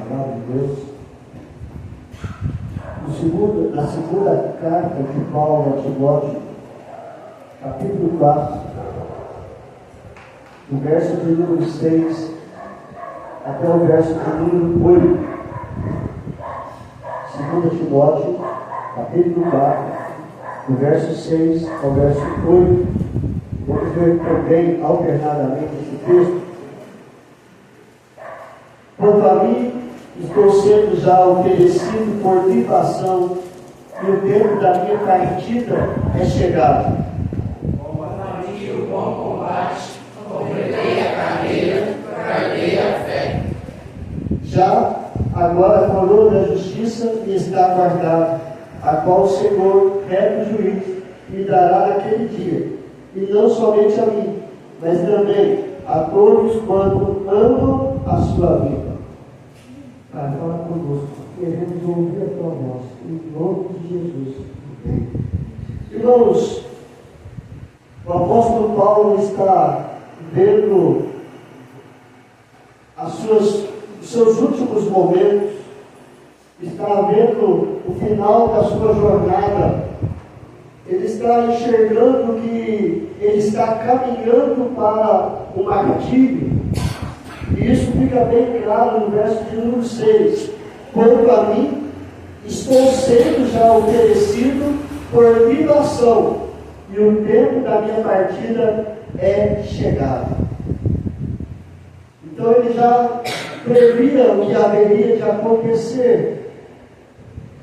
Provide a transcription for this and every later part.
palavra de Deus. Na segunda carta de Paulo a Timóteo, capítulo 4, do verso de número 6 até o verso de número 8. 2 Timóteo, capítulo 4, do verso 6 ao verso 8. Vamos ver também alternadamente esse texto. Quanto a mim, estou sendo já oferecido por libação, e o tempo da minha partida é chegado. Combati o bom combate, completei a carreira, guardei a fé. Já agora a coroa da justiça me está guardada, a qual o Senhor, reto juiz, me dará naquele dia, e não somente a mim, mas também a todos quanto amam a sua vida. Pai, fala conosco, queremos ouvir a tua voz, em nome de Jesus. Irmãos, o apóstolo Paulo está vendo os seus últimos momentos, está vendo o final da sua jornada, ele está enxergando que ele está caminhando para o martírio. E isso fica bem claro no verso de número 6. Quanto a mim, estou sendo já oferecido por libação, e o tempo da minha partida é chegado. Então ele já previa o que haveria de acontecer.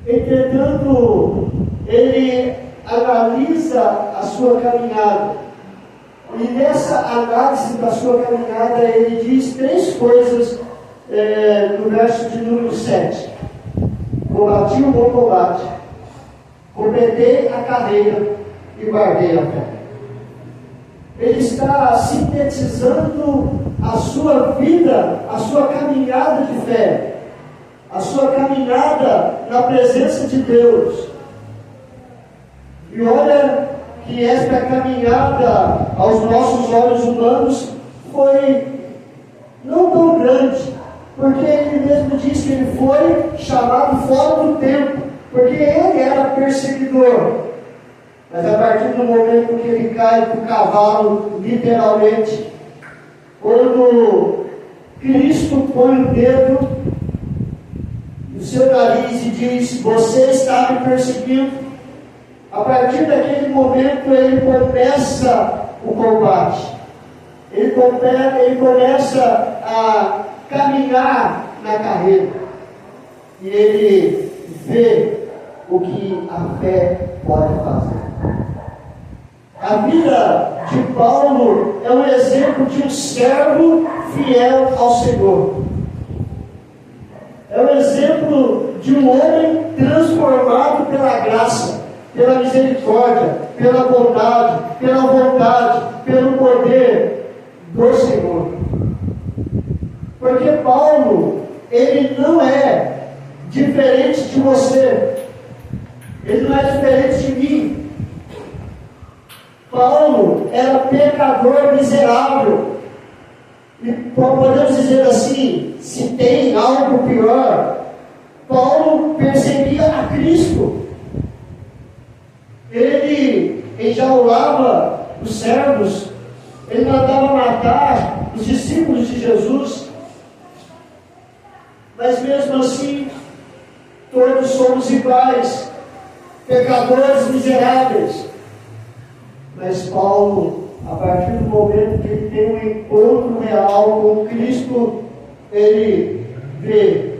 Entretanto, ele analisa a sua caminhada. E nessa análise da sua caminhada, ele diz 3 coisas no verso de número 7. Combati o bom combate, completei a carreira e guardei a fé. Ele está sintetizando a sua vida, a sua caminhada de fé, a sua caminhada na presença de Deus. E olha que esta caminhada aos nossos olhos humanos foi não tão grande, porque ele mesmo diz que ele foi chamado fora do tempo, porque ele era perseguidor. Mas a partir do momento que ele cai do cavalo, literalmente, quando Cristo põe o dedo no seu nariz e diz: você está me perseguindo, a partir daquele momento ele começa o combate. Ele começa a caminhar na carreira. E ele vê o que a fé pode fazer. A vida de Paulo é um exemplo de um servo fiel ao Senhor. É um exemplo de um homem transformado pela graça, pela misericórdia, pela bondade, pela vontade, pelo poder do Senhor. Porque Paulo, ele não é diferente de você, ele não é diferente de mim. Paulo era pecador miserável, e podemos dizer assim, se tem algo pior, Paulo perseguia a Cristo. Ele enjaulava os servos, ele mandava matar os discípulos de Jesus. Mas mesmo assim, todos somos iguais, pecadores miseráveis. Mas Paulo, a partir do momento que ele tem um encontro real com Cristo, ele vê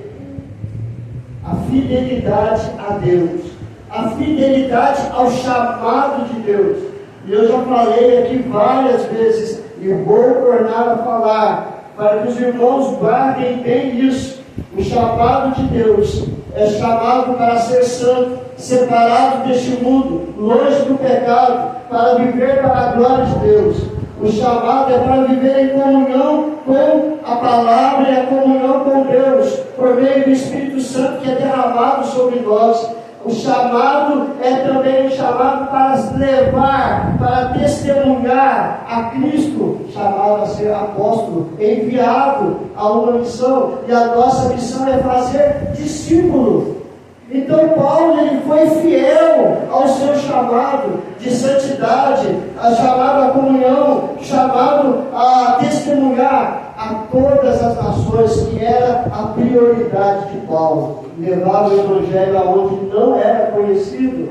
a fidelidade a Deus, a fidelidade ao chamado de Deus. E eu já falei aqui várias vezes, e vou tornar a falar, para que os irmãos guardem bem isso. O chamado de Deus é chamado para ser santo, separado deste mundo, longe do pecado, para viver para a glória de Deus. O chamado é para viver em comunhão com a palavra e a comunhão com Deus, por meio do Espírito Santo que é derramado sobre nós. O chamado é também um chamado para levar, para testemunhar a Cristo, chamado a ser apóstolo, enviado a uma missão, e a nossa missão é fazer discípulos. Então Paulo, ele foi fiel ao seu chamado de santidade, chamado à comunhão, chamado a testemunhar a todas as nações, que era a prioridade de Paulo, levar o Evangelho aonde não era conhecido.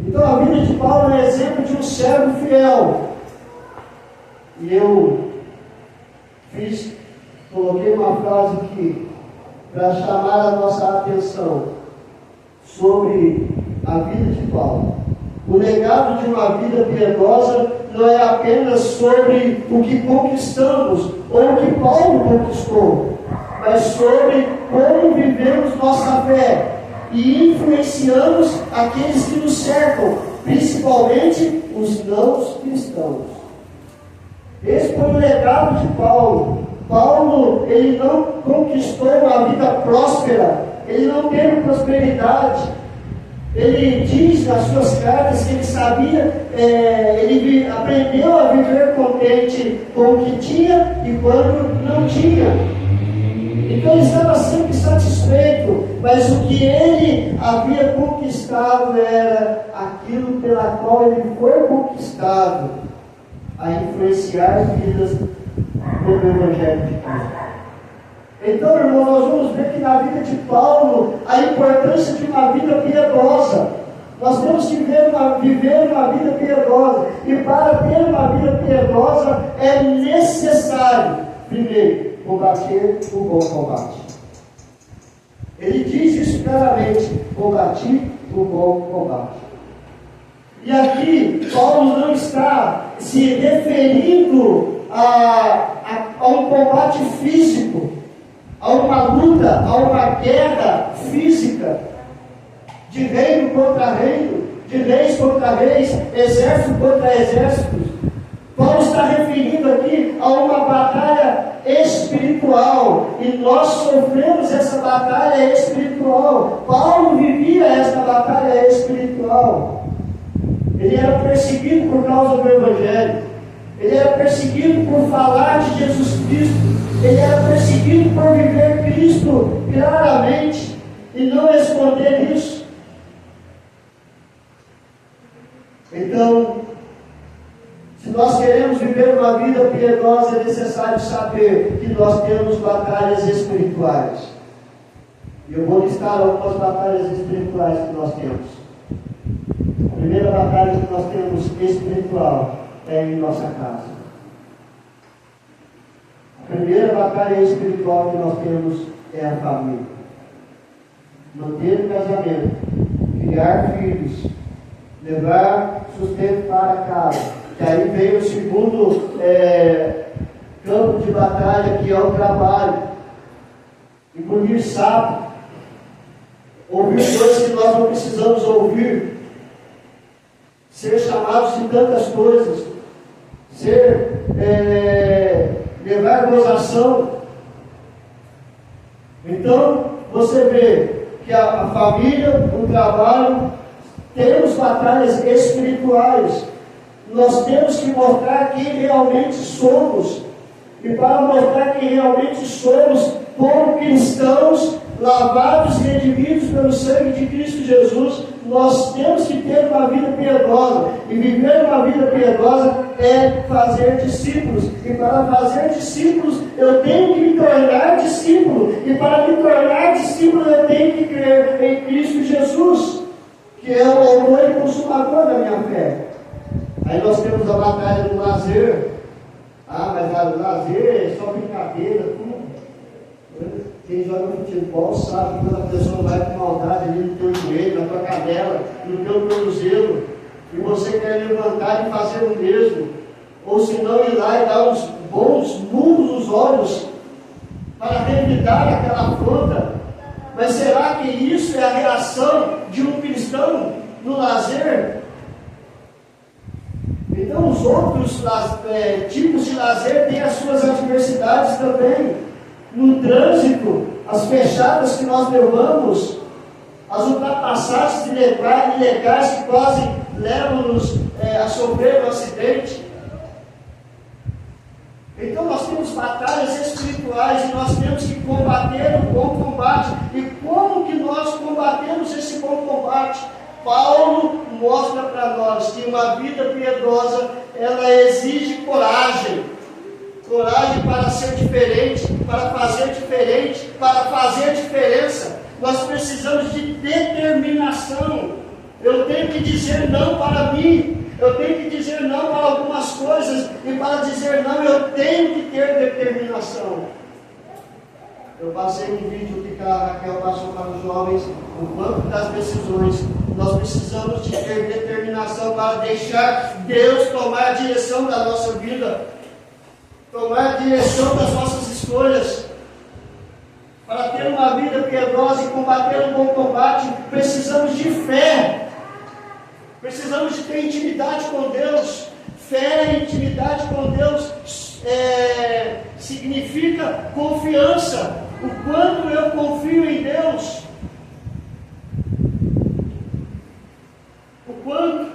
Então a vida de Paulo é exemplo de um servo fiel. E eu coloquei uma frase aqui, para chamar a nossa atenção sobre a vida de Paulo. O legado de uma vida piedosa não é apenas sobre o que conquistamos ou o que Paulo conquistou, mas sobre como vivemos nossa fé e influenciamos aqueles que nos cercam, principalmente os não cristãos. Esse foi o legado de Paulo. Paulo, ele não conquistou uma vida próspera, ele não teve prosperidade. Ele diz nas suas cartas que ele sabia, ele aprendeu a viver contente com o que tinha e quando não tinha. Então ele estava sempre satisfeito, mas o que ele havia conquistado era aquilo pela qual ele foi conquistado, a influenciar vidas pelo Evangelho de Cristo. Então, irmão, nós vamos ver que na vida de Paulo, a importância de uma vida piedosa. Nós temos que viver uma vida piedosa. E para ter uma vida piedosa, é necessário, primeiro, combater o bom combate. Ele diz isso claramente: combati o bom combate. E aqui, Paulo não está se referindo a um combate físico, a uma luta, a uma guerra física, de reino contra reino, de reis contra reis, exército contra exércitos. Paulo está referindo aqui a uma batalha espiritual, e nós sofremos essa batalha espiritual. Paulo vivia essa batalha espiritual. Ele era perseguido por causa do Evangelho, ele era perseguido por falar de Jesus Cristo, ele era perseguido por viver Cristo claramente e não esconder isso. Então, se nós queremos viver uma vida piedosa, é necessário saber que nós temos batalhas espirituais. E eu vou listar algumas batalhas espirituais que nós temos. A primeira batalha que nós temos espiritual é em nossa casa. A primeira batalha espiritual que nós temos é a família. Manter o casamento, criar filhos, levar sustento para casa. Que aí vem o segundo campo de batalha, que é o trabalho. Engolir sapo, ouvir coisas que nós não precisamos ouvir, ser chamados de tantas coisas, levar gozação. Então, você vê que a família, o trabalho, temos batalhas espirituais. Nós temos que mostrar quem realmente somos. E para mostrar quem realmente somos, como cristãos, lavados e redimidos pelo sangue de Cristo Jesus, nós temos que ter uma vida piedosa. E viver uma vida piedosa é fazer discípulos. E para fazer discípulos, eu tenho que me tornar discípulo. E para me tornar discípulo, eu tenho que crer em Cristo Jesus, que é o autor e consumador da minha fé. Aí nós temos a batalha do lazer. Mas o lazer é só brincadeira, tudo. Quem joga futebol sabe que quando a pessoa vai com maldade ali no teu joelho, na tua canela, no teu tornozelo, e você quer levantar e fazer o mesmo, ou se não ir lá e dar uns bons murros nos olhos para revidar aquela afronta. Mas será que isso é a reação de um cristão no lazer? Então os outros tipos de lazer têm as suas adversidades também. No trânsito, as fechadas que nós levamos, as ultrapassagens ilegais que quase levam-nos a sofrer um acidente. Então nós temos batalhas espirituais e nós temos que combater o bom combate. E como que nós combatemos esse bom combate? Paulo mostra para nós que uma vida piedosa, ela exige coragem. Coragem para ser diferente, para fazer diferente, para fazer diferença. Nós precisamos de determinação. Eu tenho que dizer não para mim. Eu tenho que dizer não para algumas coisas. E para dizer não, eu tenho que ter determinação. Eu passei um vídeo que a Raquel passou para os jovens, o banco das decisões. Nós precisamos de ter determinação para deixar Deus tomar a direção da nossa vida, tomar a direção das nossas escolhas. Para ter uma vida piedosa e combater um bom combate, precisamos de fé. Precisamos de ter intimidade com Deus. Fé e intimidade com Deus significa confiança. O quanto eu confio em Deus. O quanto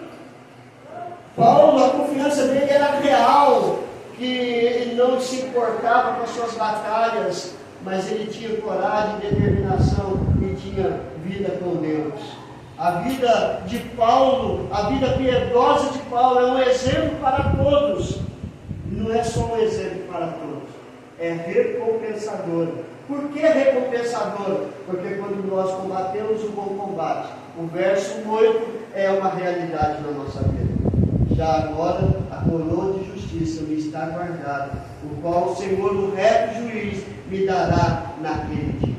Paulo, a confiança dele era real. Que ele não se importava com as suas batalhas, mas ele tinha coragem, determinação e tinha vida com Deus. A vida de Paulo, a vida piedosa de Paulo é um exemplo para todos. Não é só um exemplo para todos, é recompensadora. Por que recompensadora? Porque quando nós combatemos o bom combate, o verso 8 é uma realidade na nossa vida. Já agora a coroa de justiça me está guardada, o qual o Senhor, o reto juiz, me dará naquele dia.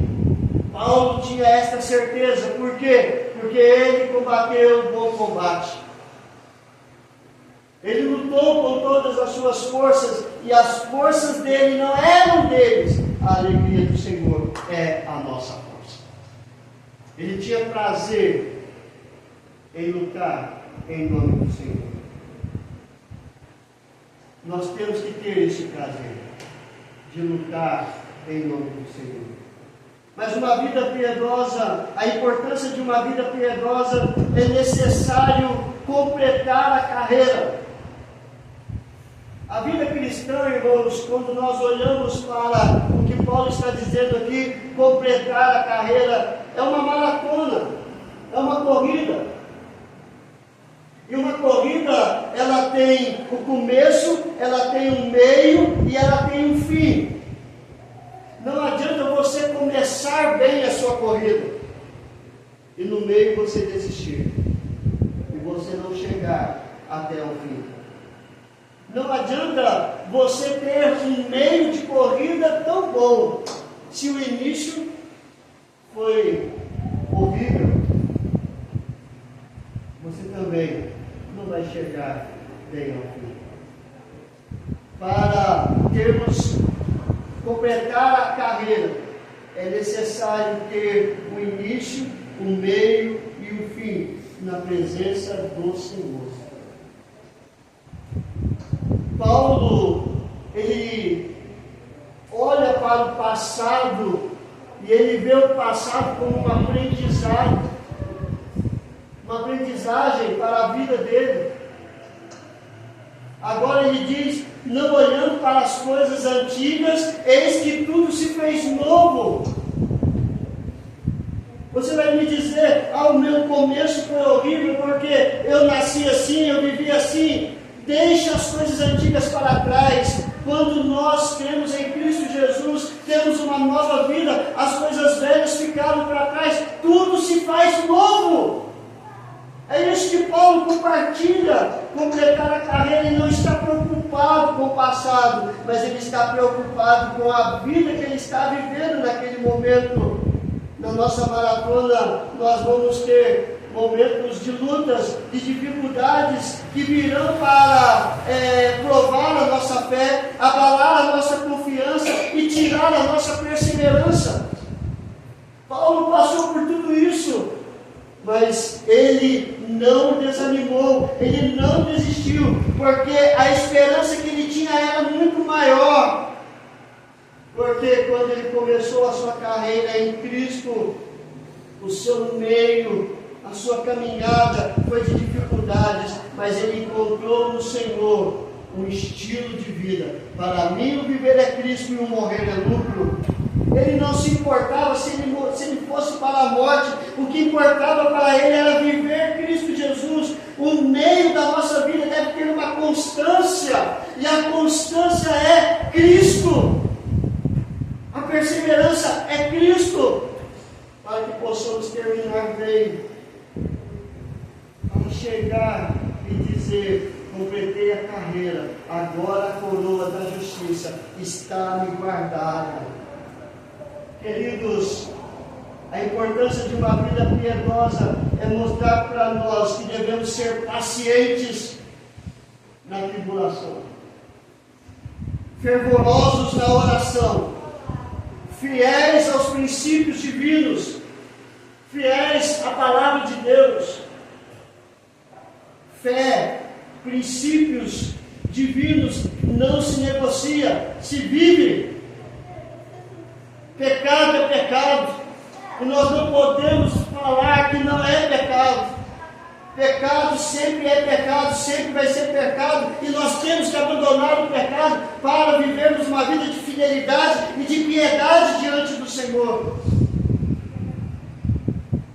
Paulo tinha esta certeza. Por quê? Porque ele combateu o bom combate. Ele lutou com todas as suas forças, e as forças dele não eram deles. A alegria do Senhor é a nossa força. Ele tinha prazer em lutar em nome do Senhor. Nós temos que ter esse prazer de lutar em nome do Senhor. Mas uma vida piedosa, a importância de uma vida piedosa, é necessário completar a carreira. A vida cristã, irmãos, quando nós olhamos para o que Paulo está dizendo aqui, completar a carreira, é uma maratona, é uma corrida. E uma corrida, ela tem o começo, ela tem um meio e ela tem um fim. Não adianta você começar bem a sua corrida e no meio você desistir e você não chegar até o fim. Não adianta você ter um meio de corrida tão bom se o início foi horrível. Você também não vai chegar bem ao fim. Para termos completar a carreira, é necessário ter o início, o meio e o fim na presença do Senhor. Paulo, ele olha para o passado e ele vê o passado como uma aprendizagem para a vida dele. Agora ele diz: não olhando para as coisas antigas, eis que tudo se fez novo. Você vai me dizer: o meu começo foi horrível porque eu nasci assim, eu vivi assim. Deixe as coisas antigas para trás. Quando nós cremos em Cristo Jesus, temos uma nova vida, as coisas velhas ficaram para trás, tudo se faz novo. É isso que Paulo compartilha, completar a carreira. Ele não está preocupado com o passado, mas ele está preocupado com a vida que ele está vivendo naquele momento. Na nossa maratona, nós vamos ter momentos de lutas, de dificuldades que virão para provar a nossa fé, abalar a nossa confiança e tirar a nossa perseverança. Paulo passou por tudo isso, mas ele não desanimou, ele não desistiu, porque a esperança que ele tinha era muito maior. Porque quando ele começou a sua carreira em Cristo, o seu meio, a sua caminhada foi de dificuldades, mas ele encontrou no Senhor um estilo de vida. Para mim, o viver é Cristo e o morrer é lucro. Ele não se importava se ele fosse para a morte, o que importava para ele era viver Cristo Jesus. O meio da nossa vida deve ter uma constância, e a constância é Cristo. A perseverança é Cristo, para que possamos terminar bem, para chegar e dizer: completei a carreira, agora a coroa da justiça está me guardada. Queridos, a importância de uma vida piedosa é mostrar para nós que devemos ser pacientes na tribulação, fervorosos na oração, fiéis aos princípios divinos, fiéis à palavra de Deus. Fé, princípios divinos não se negocia, se vive. Pecado é pecado, e nós não podemos falar que não é pecado. Pecado sempre é pecado, sempre vai ser pecado, e nós temos que abandonar o pecado para vivermos uma vida de fidelidade e de piedade diante do Senhor.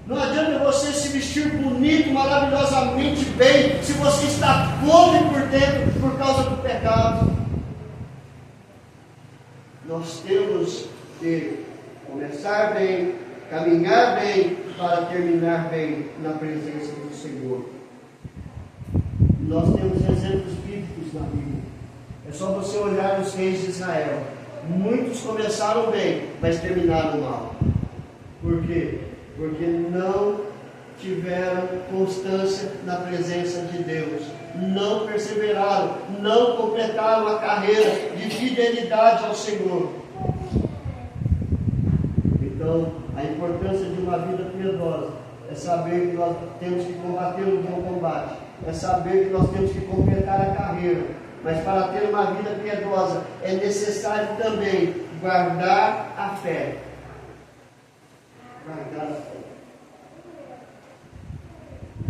Não adianta você se vestir bonito, maravilhosamente bem, se você está podre por dentro por causa do pecado. Nós temos que começar bem, caminhar bem, para terminar bem na presença do Senhor. Nós temos exemplos bíblicos na Bíblia. É só você olhar os reis de Israel. Muitos começaram bem, mas terminaram mal. Por quê? Porque não tiveram constância na presença de Deus, não perseveraram, não completaram a carreira de fidelidade ao Senhor. Então, a importância de uma vida piedosa é saber que nós temos que combater o bom combate, é saber que nós temos que completar a carreira, mas para ter uma vida piedosa é necessário também guardar a fé. Guardar a fé.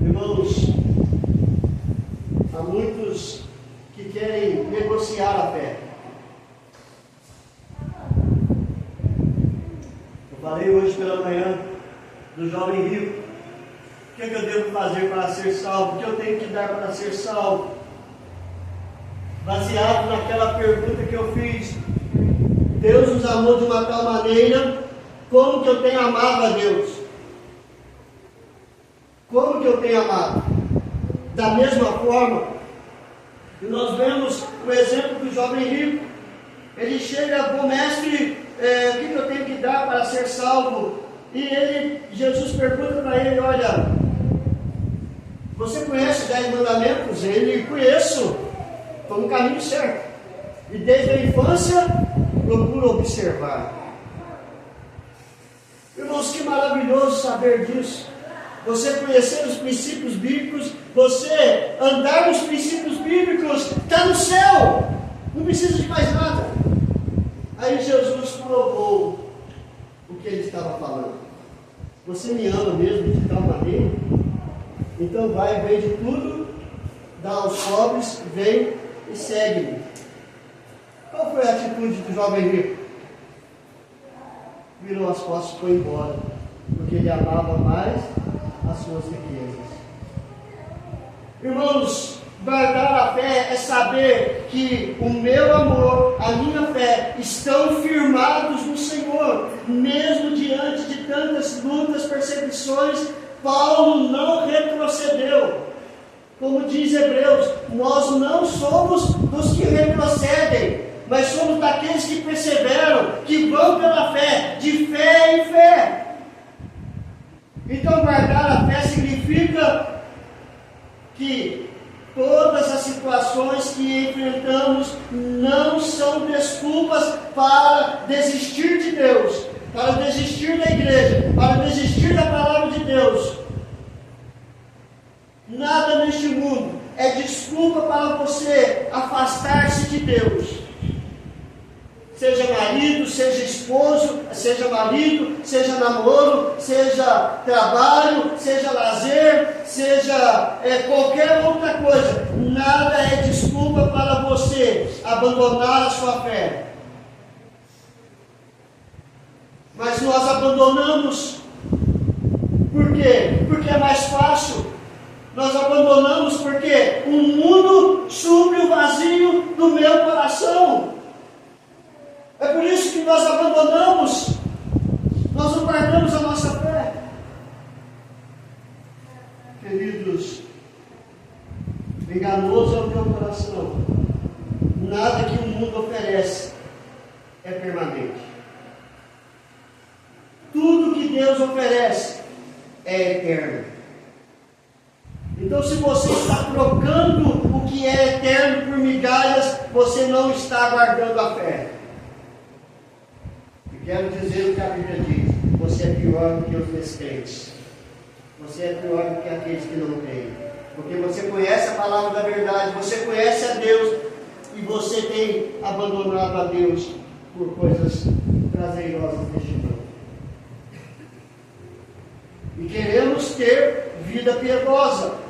Irmãos, há muitos que querem negociar a fé. Eu falei hoje pela manhã do jovem rico. O que é que eu devo fazer para ser salvo? O que eu tenho que dar para ser salvo? Baseado naquela pergunta que eu fiz: Deus nos amou de uma tal maneira, como que eu tenho amado a Deus? Como que eu tenho amado? Da mesma forma, e nós vemos o exemplo do jovem rico. Ele chega, bom mestre, o que eu tenho que dar para ser salvo? E Jesus pergunta para ele: olha, você conhece os 10 mandamentos? Ele: conheço, estou no caminho certo, e desde a infância procuro observar. Irmãos, que maravilhoso saber disso. Você conhecer os princípios bíblicos, você andar nos princípios bíblicos, está no céu, não precisa de mais nada. Aí Jesus provou o que ele estava falando. Você me ama mesmo de tal maneira? Então vai, vende tudo, dá aos pobres, vem e segue-me. Qual foi a atitude do jovem rico? Virou as costas e foi embora, porque ele amava mais as suas riquezas. Irmãos, guardar a fé é saber que o meu amor, a minha fé, estão firmados no Senhor, mesmo diante de tantas lutas, perseguições. Paulo não retrocedeu. Como diz Hebreus, nós não somos dos que retrocedem, mas somos daqueles que perseveram, que vão pela fé, de fé em fé. Então, guardar a fé significa que todas as situações que enfrentamos não são desculpas para desistir de Deus, para desistir da igreja, para desistir da palavra de Deus. Nada neste mundo é desculpa para você afastar-se de Deus. Seja marido, seja esposo, seja marido, seja namoro, seja trabalho, seja lazer, seja qualquer outra coisa. Nada é desculpa para você abandonar a sua fé. Mas nós abandonamos. Por quê? Porque é mais fácil. Nós abandonamos porque o mundo supre o vazio do meu coração. É por isso que nós abandonamos. Nós não guardamos a nossa fé. Queridos, enganoso é o teu coração. Nada que o mundo oferece é permanente. Tudo que Deus oferece é eterno. Então, se você está trocando o que é eterno por migalhas, você não está guardando a fé. E quero dizer o que a Bíblia diz: você é pior do que os descrentes. Você é pior do que aqueles que não creem. Porque você conhece a palavra da verdade, você conhece a Deus, e você tem abandonado a Deus por coisas prazerosas deste mundo. E queremos ter vida piedosa.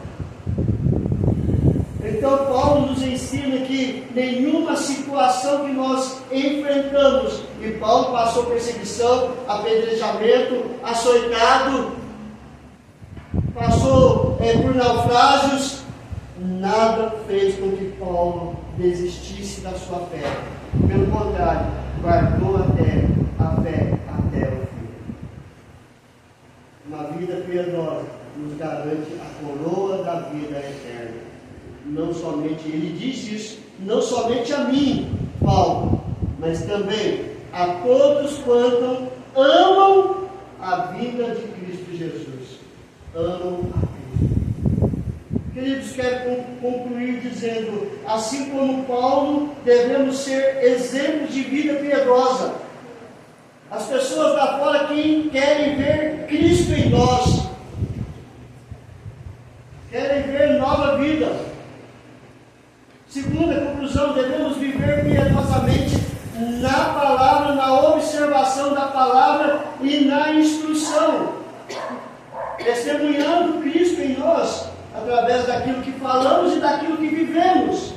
Então Paulo nos ensina que nenhuma situação que nós enfrentamos, e Paulo passou perseguição, apedrejamento, açoitado, passou por naufrágios, nada fez com que Paulo desistisse da sua fé. Pelo contrário, guardou até a fé até o fim. Uma vida piedosa nos garante a coroa da vida eterna. Não somente, ele diz isso, não somente a mim, Paulo, mas também a todos quanto amam a vida de Cristo Jesus. Amam a Cristo. Queridos, quero concluir dizendo, assim como Paulo, devemos ser exemplos de vida piedosa. As pessoas lá fora que querem ver Cristo em nós, querem ver nova vida. Segunda conclusão, devemos viver piedosamente na palavra, na observação da palavra e na instrução, testemunhando Cristo em nós, através daquilo que falamos e daquilo que vivemos.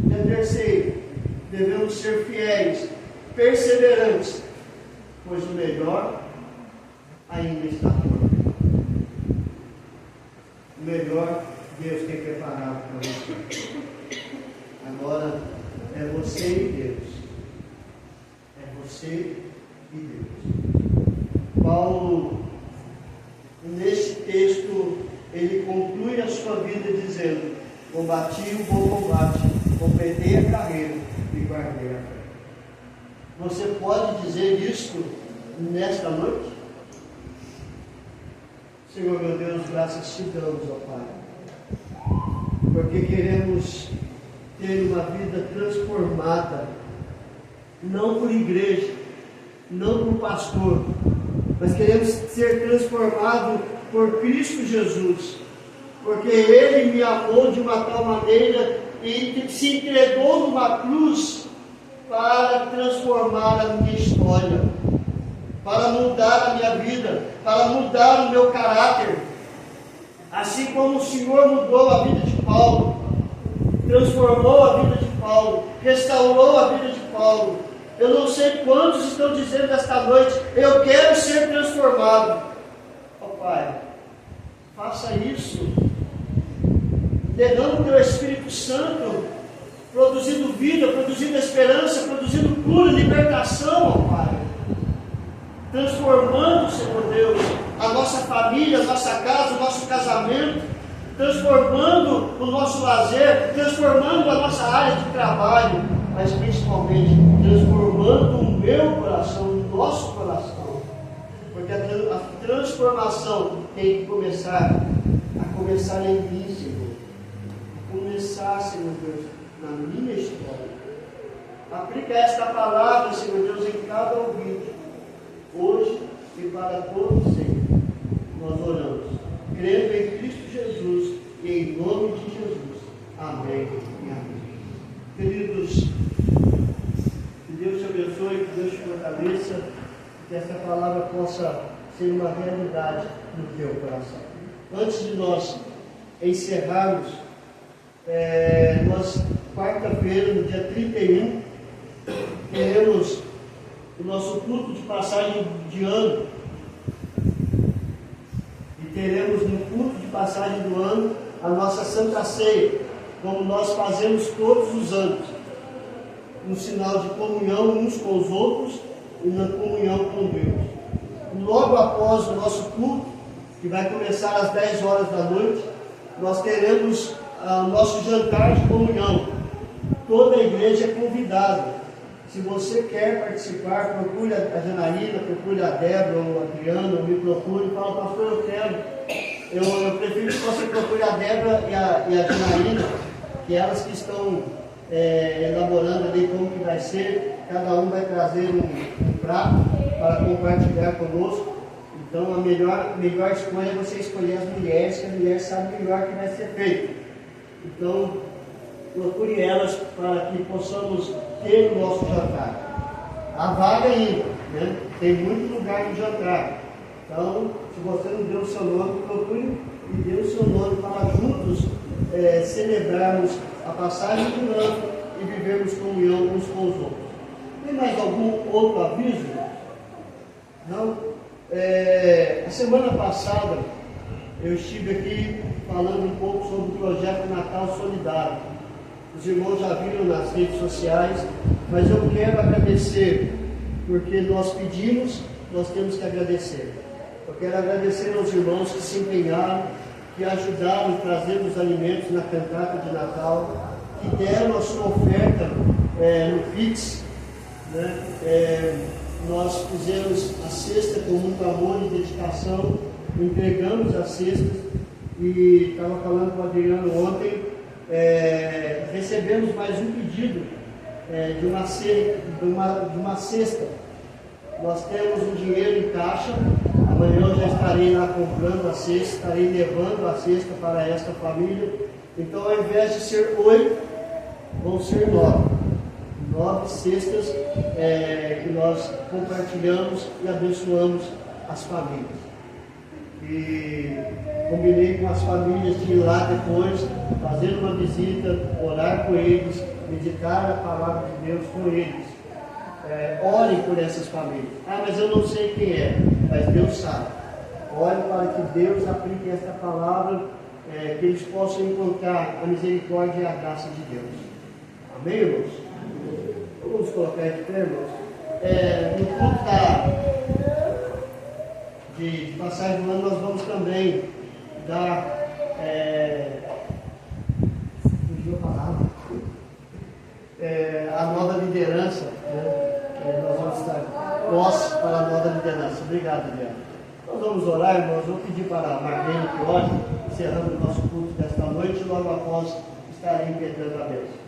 E terceiro, devemos ser fiéis, perseverantes, pois o melhor ainda está por vir. O melhor Deus tem preparado para você. Agora é você e Deus. É você e Deus. Paulo, neste texto, ele conclui a sua vida dizendo: combati o bom combate, completei a carreira e guardei a fé. Você pode dizer isto nesta noite? Senhor meu Deus, graças te damos, ó Pai, porque queremos ter uma vida transformada, não por igreja, não por pastor, mas queremos ser transformados por Cristo Jesus, porque Ele me amou de uma tal maneira e se entregou numa cruz para transformar a minha história, para mudar a minha vida, para mudar o meu caráter, assim como o Senhor mudou a vida de Paulo, transformou a vida de Paulo, restaurou a vida de Paulo. Eu não sei quantos estão dizendo esta noite: eu quero ser transformado. Ó Pai, faça isso. Derrama o teu Espírito Santo, produzindo vida, produzindo esperança, produzindo cura, libertação, ó Pai. Transformando, Senhor Deus, a nossa família, a nossa casa, o nosso casamento, transformando o nosso lazer, transformando a nossa área de trabalho, mas principalmente transformando o meu coração, o nosso coração, porque a transformação tem que começar em mim, Senhor, a começar, Senhor Deus, na minha história. Aplica esta palavra, Senhor Deus, em cada ouvinte, hoje e para todos sempre. Nós oramos, crendo em Cristo Jesus e em nome de Jesus. Amém e amém. Queridos, que Deus te abençoe, que Deus te fortaleça, que essa palavra possa ser uma realidade no teu coração. Antes de nós encerrarmos, nós, quarta-feira, no dia 31, teremos o nosso culto de passagem de ano. E teremos no culto de passagem do ano a nossa Santa Ceia, como nós fazemos todos os anos, um sinal de comunhão uns com os outros e na comunhão com Deus. Logo após o nosso culto, que vai começar às 10 horas da noite, nós teremos o nosso jantar de comunhão. Toda a igreja é convidada. Se você quer participar, procure a Janaína, procure a Débora ou a Adriana, ou me procure e fala: pastor, eu quero. Eu prefiro que você procure a Débora e a Janaína, que elas que estão elaborando ali como que vai ser. Cada um vai trazer um prato para compartilhar conosco. Então a melhor escolha é você escolher as mulheres, que as mulheres sabem melhor o que vai ser feito. Então procure elas para que possamos ter o nosso jantar. Há vaga ainda, né? Tem muito lugar no jantar. Então, se você não deu o seu nome, procure e dê o seu nome para juntos celebrarmos a passagem do ano e vivermos comunhão uns com os outros. Tem mais algum outro aviso? Não? A semana passada eu estive aqui falando um pouco sobre o projeto Natal Solidário. Os irmãos já viram nas redes sociais, mas eu quero agradecer, porque nós pedimos, nós temos que agradecer. Eu quero agradecer aos irmãos que se empenharam, que ajudaram a trazer os alimentos na cantata de Natal, que deram a sua oferta no Pix, né? Nós fizemos a cesta com muito amor e dedicação, entregamos as cestas e estava falando com o Adriano ontem, recebemos mais um pedido de uma cesta. Nós temos um dinheiro em caixa, amanhã eu já estarei lá comprando a cesta, estarei levando a cesta para esta família. Então, ao invés de ser 8, vão ser 9. 9 cestas que nós compartilhamos e abençoamos as famílias. E combinei com as famílias de ir lá depois, fazer uma visita, orar com eles, meditar a palavra de Deus com eles. Orem por essas famílias. Mas eu não sei quem é, mas Deus sabe. Ore para que Deus aplique esta palavra, que eles possam encontrar a misericórdia e a graça de Deus. Amém, irmãos? Vamos colocar de pé, irmãos. No culto de passagem do ano, nós vamos também dar fugiu a palavra, a nova liderança, né? Nós vamos estar posse para a nova liderança. Obrigado, Adriano. Nós vamos orar, irmãos. Vou pedir para a Marlene que ore, encerrando o nosso culto desta noite, e logo após estarei impetrando a bênção.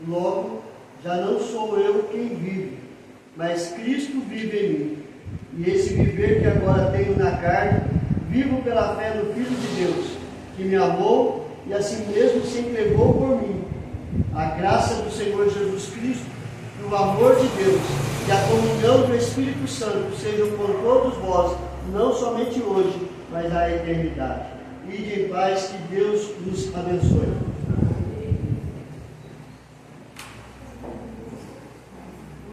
Logo, já não sou eu quem vive, mas Cristo vive em mim. E esse viver que agora tenho na carne, vivo pela fé no Filho de Deus, que me amou e a si mesmo se entregou por mim. A graça do Senhor Jesus Cristo, e o amor de Deus, e a comunhão comunhão do Espírito Santo seja com todos vós, não somente hoje, mas na eternidade. Ide em paz, que Deus nos abençoe.